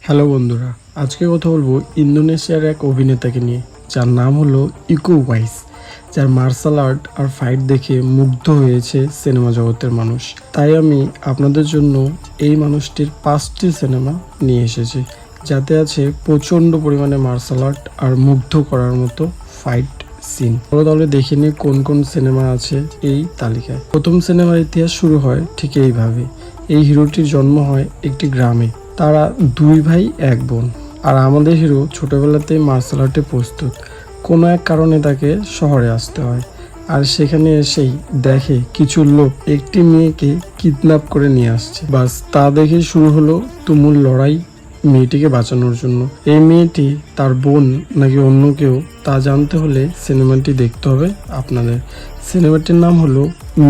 Hello বন্ধুরা, আজকে কথা বলবো ইন্দোনেশিয়ার এক অভিনেতাকে নিয়ে, যার নাম হলো ইকো উওয়াইস, যার মার্শাল আর্ট আর ফাইট দেখে মুগ্ধ হয়েছে সিনেমা জগতের মানুষ। তাই আমি আপনাদের জন্য এই মানুষটির 5টি সিনেমা নিয়ে এসেছি, যাতে আছে প্রচণ্ড পরিমাণে মার্শাল আর্ট আর মুগ্ধ করার মতো ফাইট সিন। তাহলে দেখে নিই কোন কোন সিনেমা আছে এই তালিকায়। প্রথম সিনেমার ইতিহাস শুরু হয় ঠিক এইভাবে। এই হিরোটির জন্ম হয় একটি গ্রামে। তারা দুই ভাই এক বোন। আর আমাদের হিরো ছোটবেলাতেই মার্শাল আর্টে প্রস্তুত। কোনো এক কারণে তাকে শহরে আসতে হয়, আর সেখানে এসেই দেখে কিছু লোক একটি মেয়েকে কিডন্যাপ করে নিয়ে আসছে। বাস তা দেখে শুরু হলো তুমুল লড়াই মেয়েটিকে বাঁচানোর জন্য। এই মেয়েটি তার বোন নাকি অন্য কেউ, তা জানতে হলে সিনেমাটি দেখতে হবে আপনাদের। সিনেমাটির নাম হলো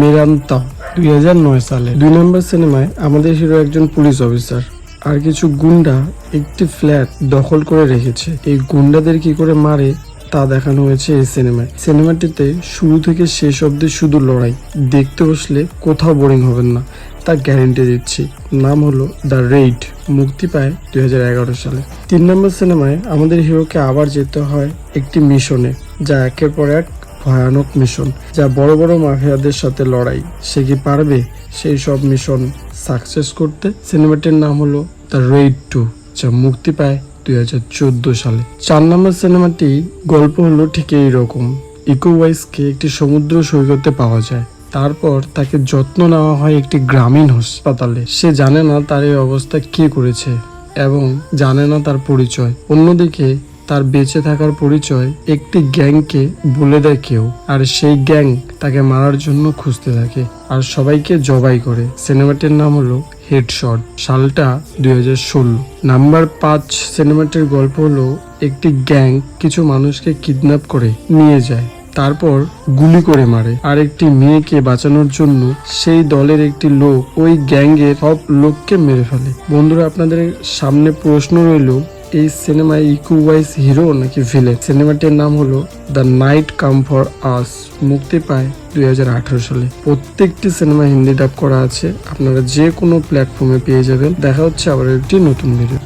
মেরান্তা, 2009 সালে। 2 নম্বর সিনেমায় আমাদের হিরো একজন পুলিশ অফিসার, আর কিছু গুন্ডা একটি ফ্ল্যাট দখল করে রেখেছে। এই গুন্ডাদের কি করে মারে তা দেখানো হয়েছে এই সিনেমায়। সিনেমাটিতে শুরু থেকে শেষ অবধি শুধু লড়াই। দেখতে বসলে কোথাও বোরিং হবেন না, তা গ্যারেন্টি দিচ্ছি। নাম হলো দ্য রেইড, মুক্তি পায় 2011 সালে। 3 নম্বর সিনেমায় আমাদের হিরোকে আবার যেতে হয় একটি মিশনে, যা একের পর এক ভয়ানক মিশন, যা বড় বড় মাফিয়াদের সাথে লড়াই। সে কি পারবে সেই সব মিশন সাকসেস করতে? সিনেমাটির নাম হলো দ্য রেইড 2, যা মুক্তি পায় 2014 সালে। 4 নম্বর সিনেমাটি গল্প হলো ঠিক এইরকম। ইকো উওয়াইসকে একটি সমুদ্র সৈকতে পাওয়া যায়। তারপর তাকে যত্ন নেওয়া হয় একটি গ্রামীণ হাসপাতালে। সে জানে না তার এই অবস্থা কে করেছে এবং জানে না তার পরিচয়। অন্যদিকে তার বেঁচে থাকার পরিচয় একটি গ্যাংকে বলে দেয় কেউ, আর সেই গ্যাং তাকে মারার জন্য খুঁজতে থাকে আর সবাইকে জবাই করে। সিনেমাটির নাম হলো হেডশট, সালটা 2016। নাম্বার 5 সিনেমাটির গল্প হলো একটি গ্যাং কিছু মানুষকে কিডন্যাপ করে নিয়ে যায়, তারপর গুলি করে মারে। আর একটি মেয়েকে বাঁচানোর জন্য সেই দলের একটি লোক ওই গ্যাংয়ের সব লোককে মেরে ফেলে। বন্ধুরা, আপনাদের সামনে প্রশ্ন রইল, এই সিনেমায় ইকো উওয়াইস হিরো নাকি ভিলেন? সিনেমাটির নাম হলো the night come for us, মুক্তি পায় 2018 সালে। প্রত্যেকটি সিনেমা হিন্দি ডাব করা আছে, আপনারা যে কোনো প্ল্যাটফর্মে পেয়ে যাবেন। দেখা হচ্ছে আবার একটি নতুন ভিডিও।